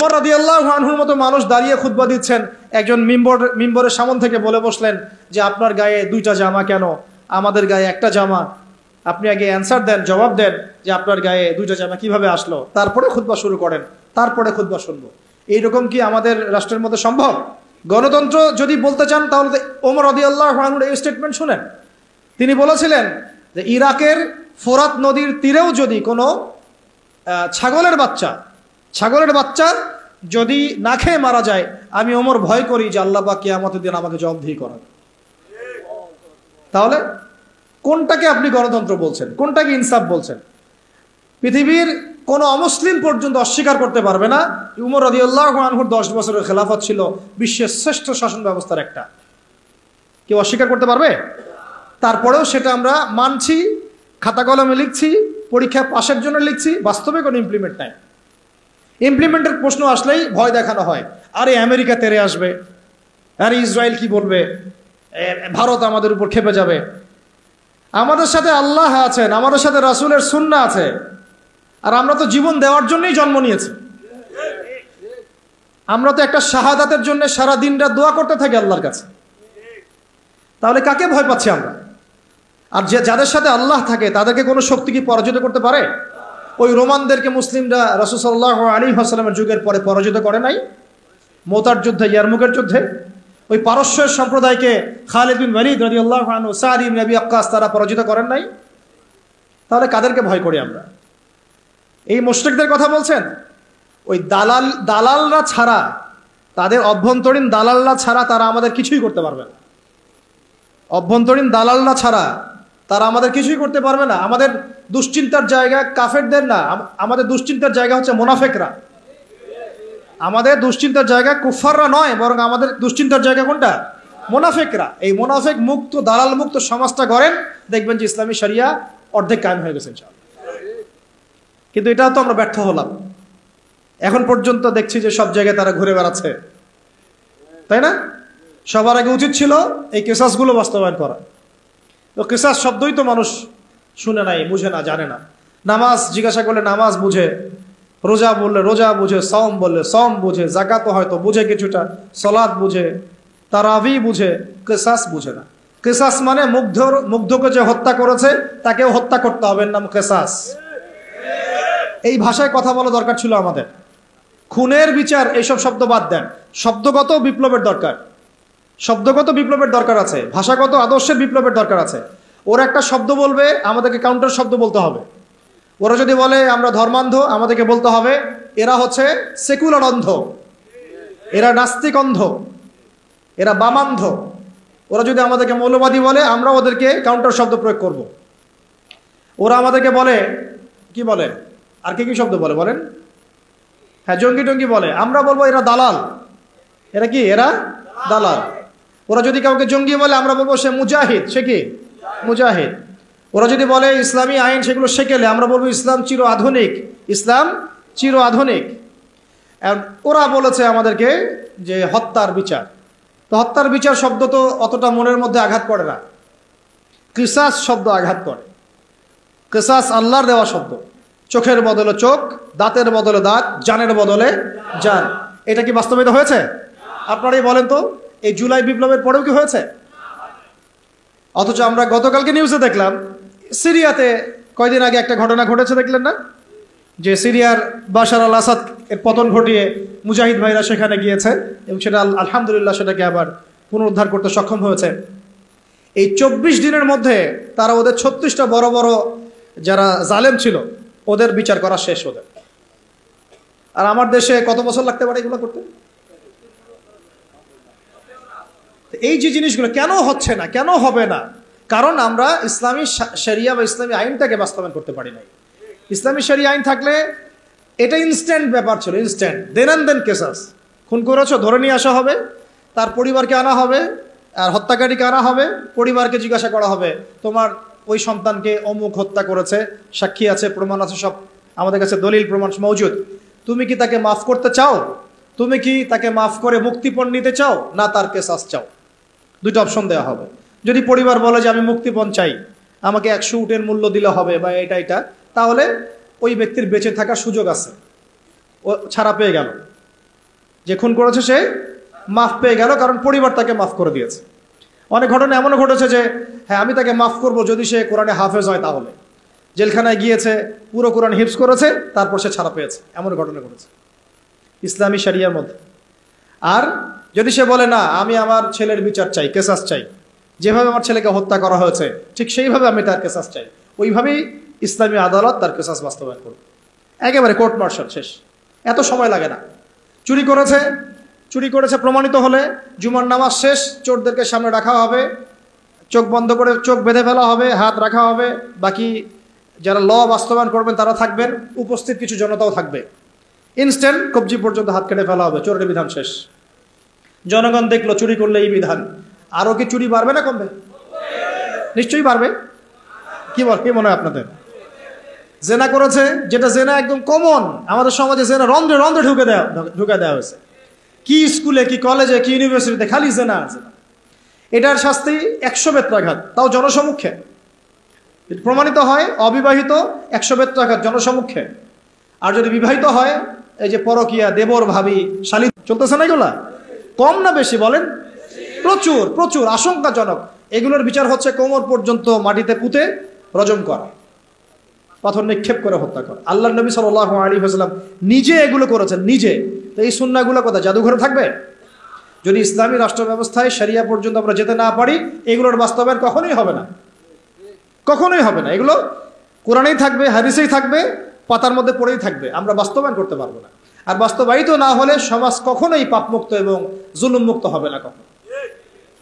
উমর রাদিয়াল্লাহু আনহুর মতো মানুষ দাঁড়িয়ে খুতবা দিচ্ছেন, একজন মিম্বরের সামনে থেকে বলে বসলেন যে আপনার গায়ে দুইটা জামা কেন, আমাদের গায়ে একটা জামা। আপনি আগে অ্যান্সার দেন, জবাব দেন যে আপনার গায়ে দুইটা জামা কিভাবে আসলো, তারপরে খুতবা শুরু করেন, তারপরে খুতবা শুনবো। এইরকম কি আমাদের রাষ্ট্রের মধ্যে সম্ভব? গণতন্ত্র যদি বলতে চান তাহলে ওমর রাদিয়াল্লাহু আনহুর এই স্টেটমেন্ট শুনেন। তিনি বলেছিলেন যে ইরাকের ফোরাত নদীর তীরেও যদি কোনো ছাগলের বাচ্চা যদি না খেয়ে মারা যায়, আমি ওমর ভয় করি যে আল্লাহ পাক কিয়ামতের দিন আমাকে জবাবদিহি করান। তাহলে কোনটাকে আপনি গণতন্ত্র বলছেন, কোনটাকে ইনসাফ বলছেন? পৃথিবীর কোন অমুসলিম পর্যন্ত অস্বীকার করতে পারবে না উমর রাদিয়াল্লাহু আনহুর 10 বছরের খেলাফত ছিল বিশ্বের শ্রেষ্ঠ শাসন ব্যবস্থার একটা। কেউ অস্বীকার করতে পারবে? তারপরেও সেটা আমরা মানছি, খাতা কলমে লিখছি, পরীক্ষা পাশের জন্য লিখছি, বাস্তবে কোনো ইমপ্লিমেন্ট নাই। ইমপ্লিমেন্টের প্রশ্ন আসলেই ভয় দেখানো হয়, আরে আমেরিকা তেরে আসবে, আরে ইসরায়েল কি বলবে, ভারত আমাদের উপর খেপে যাবে। আমাদের সাথে আল্লাহ আছেন, আমাদের সাথে রাসূলের সুন্নাহ আছে, আর আমরা তো জীবন দেওয়ার জন্যই জন্ম নিয়েছি। আমরা তো একটা শাহাদাতের জন্য সারা দিন রাত দোয়া করতে থাকি আল্লাহর কাছে। তাহলে কাকে ভয় পাচ্ছি আমরা? আর যাদের সাথে আল্লাহ থাকে তাদেরকে কোনো শক্তি কি পরাজিত করতে পারে? ওই রোমানদেরকে মুসলিমরা রাসূল সাল্লাল্লাহু আলাইহি ওয়াসাল্লামের যুগের পরে পরাজিত করে নাই? মুতার যুদ্ধে, ইয়ারমুকের যুদ্ধে ওই পারস্যের সম্প্রদায়কে খালিদ বিন ওয়ালিদ রাদিয়াল্লাহু আনহু, সাদ ইবনে আবি ওয়াক্কাস তারা পরাজিত করেন নাই? তাহলে কাদেরকে ভয় করি আমরা? এই মুশরিকদের কথা বলছেন? ওই দালালরা ছাড়া, তাদের অভ্যন্তরীণ দালালরা ছাড়া তারা আমাদের কিছুই করতে পারবে না। অভ্যন্তরীণ দালালরা ছাড়া তারা আমাদের কিছুই করতে পারবে না। আমাদের দুশ্চিন্তার জায়গা কাফেরদের না, আমাদের দুশ্চিন্তার জায়গা হচ্ছে মুনাফিকরা। আমাদের দুশ্চিন্তার জায়গা কুফাররা নয়, বরং আমাদের দুশ্চিন্তার জায়গা কোনটা? মুনাফিকরা। এই মুনাফিক মুক্ত, দালাল মুক্ত সমাজটা গড়েন, দেখবেন যে ইসলামী শরিয়া অর্ধেক কায়েম হয়ে গেছে ইনশাআল্লাহ। কিন্তু এটাও তো আমরা ব্যর্থ হলাম। এখন পর্যন্ত দেখছি যে সব জায়গায় তারা ঘুরে বেড়াচ্ছে, তাই না? সবার আগে উচিত ছিল এই কিসাসগুলো বাস্তবায়ন করা। তো কিসাস শব্দই তো মানুষ শুনে নাই, বুঝে না, জানে না। নামাজ জিজ্ঞাসা করলে নামাজ বুঝে, রোজা বললে রোজা বুঝে, সওম বললে সওম বুঝে, যাকাত হয়তো বুঝে কিছুটা, সালাত বুঝে, তারাবি বুঝে, কিসাস বুঝে না। কিসাস মানে মুগ্ধকে যে হত্যা করেছে তাকেও হত্যা করতে হবে, নাম কিসাস। এই ভাষায় কথা বলা দরকার ছিল আমাদের। খুনের বিচার এইসব শব্দ বাদ দেন, শব্দগত বিপ্লবের দরকার, শব্দগত বিপ্লবের দরকার আছে, ভাষাগত আদর্শের বিপ্লবের দরকার আছে। ওরা একটা শব্দ বলবে, আমাদেরকে কাউন্টার শব্দ বলতে হবে। ওরা যদি বলে আমরা ধর্মান্ধ, আমাদেরকে বলতে হবে এরা হচ্ছে সেকুলার অন্ধ, এরা নাস্তিক অন্ধ, এরা বামান্ধ। ওরা যদি আমাদেরকে মৌলবাদী বলে, আমরা ওদেরকে কাউন্টার শব্দ প্রয়োগ করব। ওরা আমাদেরকে বলে কি বলে, আর কি কি শব্দ বলে বলেন? হ্যাঁ, জঙ্গি টঙ্গি বলে, আমরা বলবো এরা দালাল। এরা কি? এরা দালাল। ওরা যদি কাউকে জঙ্গি বলে, আমরা বলবো সে মুজাহিদ। সে কি? মুজাহিদ। ওরা যদি বলে ইসলামী আইন সেগুলো শেখেলে, আমরা বলবো ইসলাম চির আধুনিক, ইসলাম চির আধুনিক। ওরা বলেছে আমাদেরকে যে হত্যার বিচার, তো হত্যার বিচার শব্দ তো অতটা মনের মধ্যে আঘাত করে না। কিসাস শব্দ আঘাত করে। কিসাস আল্লাহর দেওয়া শব্দ। চোখের বদলে চোখ, দাঁতের বদলে দাঁত, জানের বদলে জান। এটা কি বাস্তবায়িত হয়েছে? আপনারাই বলেন তো, এই জুলাই বিপ্লবের পরেও কি হয়েছে? অথচ আমরা গতকালকে নিউজে দেখলাম সিরিয়াতে কয়দিন আগে একটা ঘটনা ঘটেছে, দেখলেন না? যে সিরিয়ার বাশার আল আসাদ এর পতন ঘটিয়ে মুজাহিদ ভাইরা সেখানে গিয়েছে এবং সেটা আলহামদুলিল্লাহ সেটাকে আবার পুনরুদ্ধার করতে সক্ষম হয়েছে। এই 24 দিনের মধ্যে তারা ওদের 36টা বড় বড় যারা জালেম ছিল ওদের বিচার করা শেষ ওদের। আর আমার দেশে কত বছর লাগতে পারে এগুলো করতে? এই যে জিনিসগুলো কেন হচ্ছে না, কেন হবে না? কারণ আমরা ইসলামী শরিয়া বা ইসলামী আইনটাকে বাস্তবায়ন করতে পারি নাই। ইসলামী শরিয়া আইন থাকলে এটা ইনস্ট্যান্ট ব্যাপার ছিল, ইনস্ট্যান্ট, দেন অ্যান্ড দেন কেসাস। খুন করেছো ধরে নিয়ে আসা হবে, তার পরিবারকে আনা হবে, আর হত্যাকারীকে আনা হবে, পরিবারকে জিজ্ঞাসা করা হবে তোমার ওই সন্তানকে অমুক হত্যা করেছে, সাক্ষী আছে, প্রমাণ আছে, সব আমাদের কাছে দলিল প্রমাণ মওজুদ। তুমি কি তাকে মাফ করতে চাও? তুমি কি তাকে মাফ করে মুক্তিপণ নিতে চাও, না তার কেসাস চাও? দুটো অপশন দেওয়া হবে। যদি পরিবার বলে যে আমি মুক্তিপণ চাই, আমাকে 100 উটের মূল্য দিলে হবে বা এটা, তাহলে ওই ব্যক্তির বেঁচে থাকার সুযোগ আছে, ও ছাড়া পেয়ে গেল। যে খুন করেছে সে মাফ পেয়ে গেল, কারণ পরিবার তাকে মাফ করে দিয়েছে। অনেক ঘটনা এমনও ঘটেছে যে হ্যাঁ আমি তাকে মাফ করব যদি সে কোরআনে হাফেজ হয়, তাহলে জেলখানায় গিয়েছে, পুরো কোরআন হিফজ করেছে, তারপর সে ছাড়া পেয়েছে, এমন ঘটনা ঘটেছে ইসলামী শরিয়ার মধ্যে। আর যদি সে বলে না আমি আমার ছেলের বিচার চাই, কেসাস চাই, যেভাবে আমার ছেলেকে হত্যা করা হয়েছে ঠিক সেইভাবে আমি তার কেসাস চাই, ওইভাবেই ইসলামী আদালত তার কেসাস বাস্তবায়ন করবে। একেবারে কোর্ট মার্শাল শেষ, এত সময় লাগে না। চুরি করেছে প্রমাণিত হলে জুমার নামাজ শেষ, চোরদেরকে সামনে রাখা হবে, চোখ বন্ধ করে চোখ বেঁধে ফেলা হবে, হাত রাখা হবে, বাকি যারা ল বাস্তবায়ন করবেন তারা থাকবেন, উপস্থিত কিছু জনতাও থাকবে। ইনস্ট্যান্ট কবজি পর্যন্ত হাত কেটে ফেলা হবে, চোরের বিধান শেষ। জনগণ দেখলো চুরি করলে এই বিধান, আরো কি চুরি বাড়বে না কমবে? নিশ্চয়ই বাড়বে। কি মনে হয় আপনাদের? জেনা করেছে, যেটা জেনা একদম কমন আমাদের সমাজে, জেনা রন্ধ্রে রন্ধ্রে ঢুকে দেওয়া হয়েছে। কি স্কুলে, কি কলেজে, কি ইউনিভার্সিটিতে খালি জেনা আছে। এটার শাস্তি 100 বেত্রাঘাত, তাও জনসমক্ষে। প্রমাণিত হয় অবিবাহিত 100 বেত্রাঘাত জনসমক্ষে। আর যদি বিবাহিত হয়, এই যে পরকিয়া, দেবর ভাবি শালী চলতেছে না, এগুলা কম না বেশি বলেন? প্রচুর প্রচুর, আশঙ্কাজনক। এগুলোর বিচার হচ্ছে কোমর পর্যন্ত মাটিতে পুঁতে রজম করা, পাথর নিক্ষেপ করে হত্যা করা। আল্লাহ নবী সাল্লাল্লাহু আলাইহি ওয়াসাল্লাম নিজে এগুলো করেছেন, নিজে। তো এই সুন্নাহগুলো কোথায়? জাদুঘরে থাকবে? যদি ইসলামী রাষ্ট্র ব্যবস্থায় শরিয়া পর্যন্ত আমরা যেতে না পারি, এগুলোর বাস্তবায়ন কখনোই হবে না, কখনোই হবে না। এগুলো কোরআনেই থাকবে, হাদিসেই থাকবে, পাতার মধ্যে পড়েই থাকবে, আমরা বাস্তবায়ন করতে পারবো না। আর বাস্তবায়িত না হলে সমাজ কখনোই পাপমুক্ত এবং জুলুম মুক্ত হবে না কখনো।